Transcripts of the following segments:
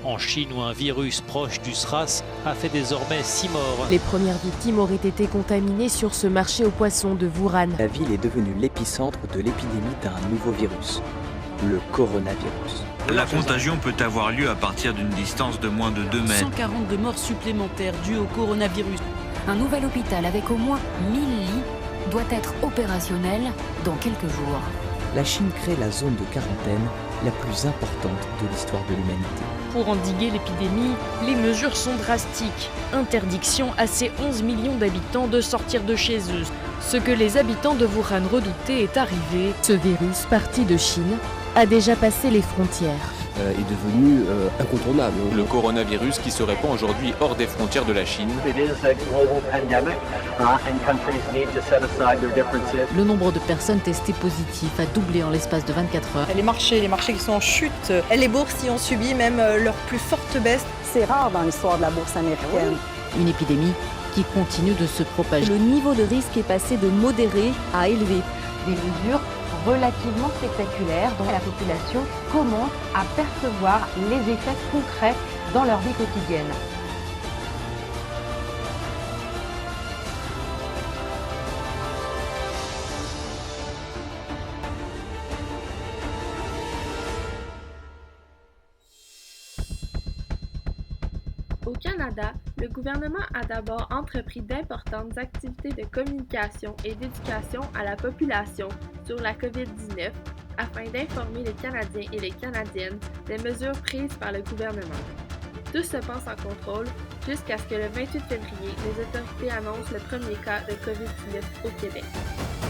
en Chine où un virus proche du SRAS a fait désormais 6 morts. Les premières victimes auraient été contaminées sur ce marché aux poissons de Wuhan. La ville est devenue l'épicentre de l'épidémie d'un nouveau virus, le coronavirus. La contagion peut avoir lieu à partir d'une distance de moins de 2 mètres. 142 morts supplémentaires dues au coronavirus. Un nouvel hôpital avec au moins 1000 lits doit être opérationnel dans quelques jours. La Chine crée la zone de quarantaine la plus importante de l'histoire de l'humanité. Pour endiguer l'épidémie, les mesures sont drastiques. Interdiction à ces 11 millions d'habitants de sortir de chez eux. Ce que les habitants de Wuhan redoutaient est arrivé. Ce virus, parti de Chine, a déjà passé les frontières. Est devenu incontournable. Le coronavirus qui se répand aujourd'hui hors des frontières de la Chine. Le nombre de personnes testées positives a doublé en l'espace de 24 heures. Les marchés qui sont en chute, les bourses qui ont subi même leur plus forte baisse. C'est rare dans l'histoire de la bourse américaine. Une épidémie qui continue de se propager. Le niveau de risque est passé de modéré à élevé. Des mesures relativement spectaculaires dont la population commence à percevoir les effets concrets dans leur vie quotidienne. Au Canada, le gouvernement a d'abord entrepris d'importantes activités de communication et d'éducation à la population sur la COVID-19 afin d'informer les Canadiens et les Canadiennes des mesures prises par le gouvernement. Tout se passe en contrôle jusqu'à ce que le 28 février, les autorités annoncent le premier cas de COVID-19 au Québec.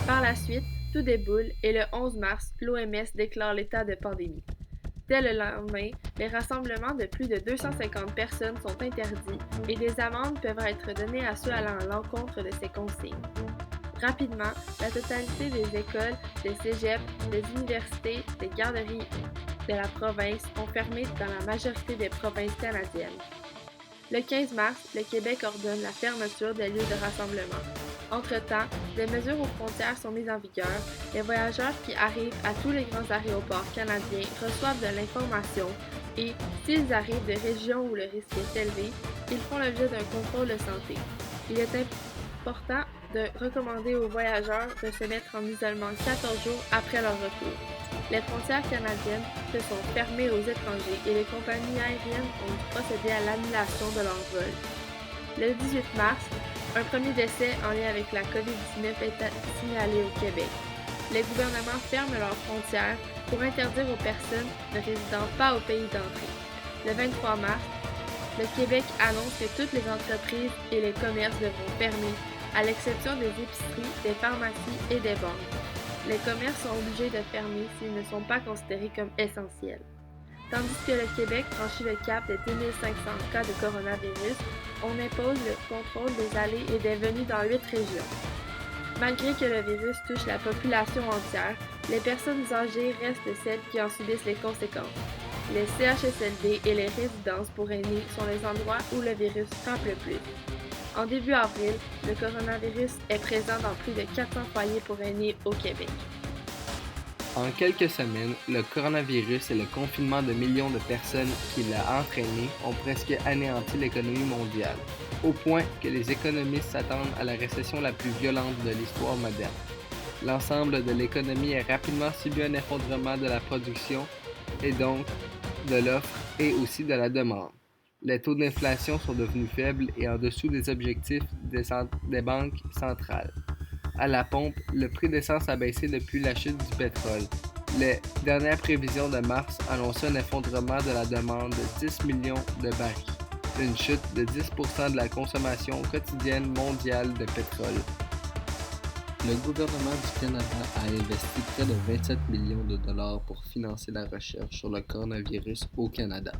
Par la suite, tout déboule et le 11 mars, l'OMS déclare l'état de pandémie. Dès le lendemain, les rassemblements de plus de 250 personnes sont interdits et des amendes peuvent être données à ceux allant à l'encontre de ces consignes. Rapidement, la totalité des écoles, des cégeps, des universités, des garderies de la province ont fermé dans la majorité des provinces canadiennes. Le 15 mars, le Québec ordonne la fermeture des lieux de rassemblement. Entre-temps, des mesures aux frontières sont mises en vigueur. Les voyageurs qui arrivent à tous les grands aéroports canadiens reçoivent de l'information et, s'ils arrivent de régions où le risque est élevé, ils font l'objet d'un contrôle de santé. Il est important de recommander aux voyageurs de se mettre en isolement 14 jours après leur retour. Les frontières canadiennes se sont fermées aux étrangers et les compagnies aériennes ont dû procéder à l'annulation de leurs vols. Le 18 mars, un premier décès en lien avec la COVID-19 est signalé au Québec. Les gouvernements ferment leurs frontières pour interdire aux personnes ne résidant pas au pays d'entrée. Le 23 mars, le Québec annonce que toutes les entreprises et les commerces devront fermer, à l'exception des épiceries, des pharmacies et des banques. Les commerces sont obligés de fermer s'ils ne sont pas considérés comme essentiels. Tandis que le Québec franchit le cap des 2500 cas de coronavirus, on impose le contrôle des allées et des venues dans 8 régions. Malgré que le virus touche la population entière, les personnes âgées restent celles qui en subissent les conséquences. Les CHSLD et les résidences pour aînés sont les endroits où le virus frappe le plus. En début avril, le coronavirus est présent dans plus de 400 foyers pour aînés au Québec. En quelques semaines, le coronavirus et le confinement de millions de personnes qui l'a entraîné ont presque anéanti l'économie mondiale, au point que les économistes s'attendent à la récession la plus violente de l'histoire moderne. L'ensemble de l'économie a rapidement subi un effondrement de la production et donc de l'offre et aussi de la demande. Les taux d'inflation sont devenus faibles et en dessous des objectifs des banques centrales. À la pompe, le prix d'essence a baissé depuis la chute du pétrole. Les dernières prévisions de mars annonçaient un effondrement de la demande de 10 millions de barils, une chute de 10% de la consommation quotidienne mondiale de pétrole. Le gouvernement du Canada a investi près de 27 millions de dollars pour financer la recherche sur le coronavirus au Canada.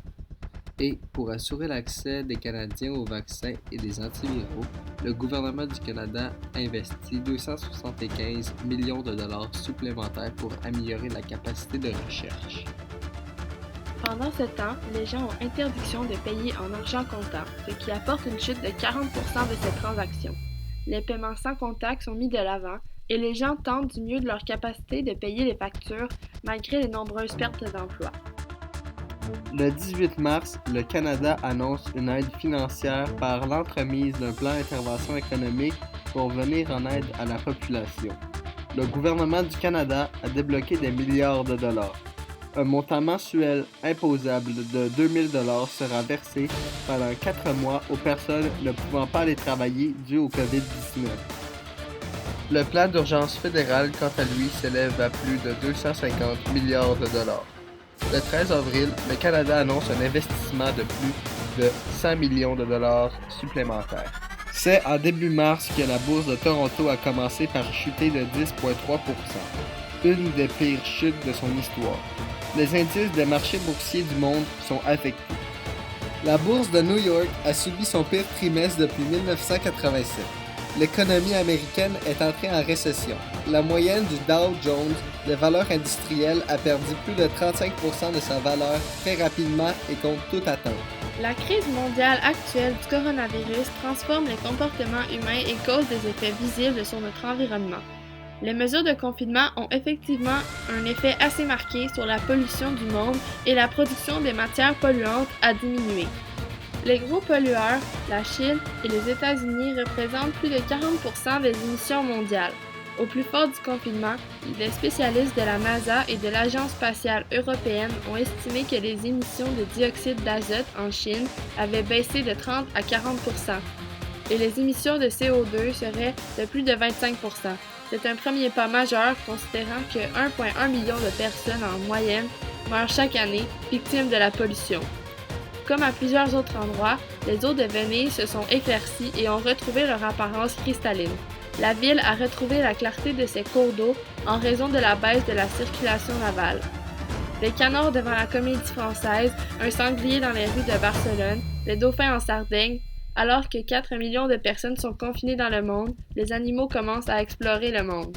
Et pour assurer l'accès des Canadiens aux vaccins et des antiviraux, le gouvernement du Canada investit 275 millions de dollars supplémentaires pour améliorer la capacité de recherche. Pendant ce temps, les gens ont interdiction de payer en argent comptant, ce qui apporte une chute de 40% de ces transactions. Les paiements sans contact sont mis de l'avant et les gens tentent du mieux de leur capacité de payer les factures malgré les nombreuses pertes d'emplois. Le 18 mars, le Canada annonce une aide financière par l'entremise d'un plan d'intervention économique pour venir en aide à la population. Le gouvernement du Canada a débloqué des milliards de dollars. Un montant mensuel imposable de 2000 $ sera versé pendant 4 mois aux personnes ne pouvant pas aller travailler dû au COVID-19. Le plan d'urgence fédéral, quant à lui, s'élève à plus de 250 milliards de dollars. Le 13 avril, le Canada annonce un investissement de plus de 100 millions de dollars supplémentaires. C'est en début mars que la bourse de Toronto a commencé par chuter de 10,3 %, une des pires chutes de son histoire. Les indices des marchés boursiers du monde sont affectés. La bourse de New York a subi son pire trimestre depuis 1987. L'économie américaine est entrée en récession. La moyenne du Dow Jones de valeurs industrielles a perdu plus de 35 % de sa valeur très rapidement et contre toute attente. La crise mondiale actuelle du coronavirus transforme les comportements humains et cause des effets visibles sur notre environnement. Les mesures de confinement ont effectivement un effet assez marqué sur la pollution du monde et la production des matières polluantes a diminué. Les gros pollueurs, la Chine et les États-Unis représentent plus de 40% des émissions mondiales. Au plus fort du confinement, des spécialistes de la NASA et de l'Agence spatiale européenne ont estimé que les émissions de dioxyde d'azote en Chine avaient baissé de 30 à 40% et les émissions de CO2 seraient de plus de 25%. C'est un premier pas majeur considérant que 1,1 million de personnes en moyenne meurent chaque année victimes de la pollution. Comme à plusieurs autres endroits, les eaux de Venise se sont éclaircies et ont retrouvé leur apparence cristalline. La ville a retrouvé la clarté de ses cours d'eau en raison de la baisse de la circulation navale. Les canards devant la Comédie Française, un sanglier dans les rues de Barcelone, les dauphins en Sardaigne. Alors que 4 millions de personnes sont confinées dans le monde, les animaux commencent à explorer le monde.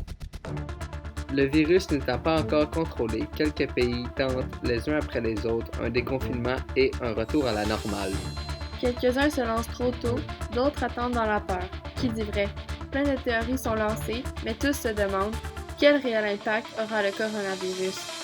Le virus n'étant pas encore contrôlé, quelques pays tentent les uns après les autres un déconfinement et un retour à la normale. Quelques-uns se lancent trop tôt, d'autres attendent dans la peur. Qui dit vrai? Plein de théories sont lancées, mais tous se demandent quel réel impact aura le coronavirus.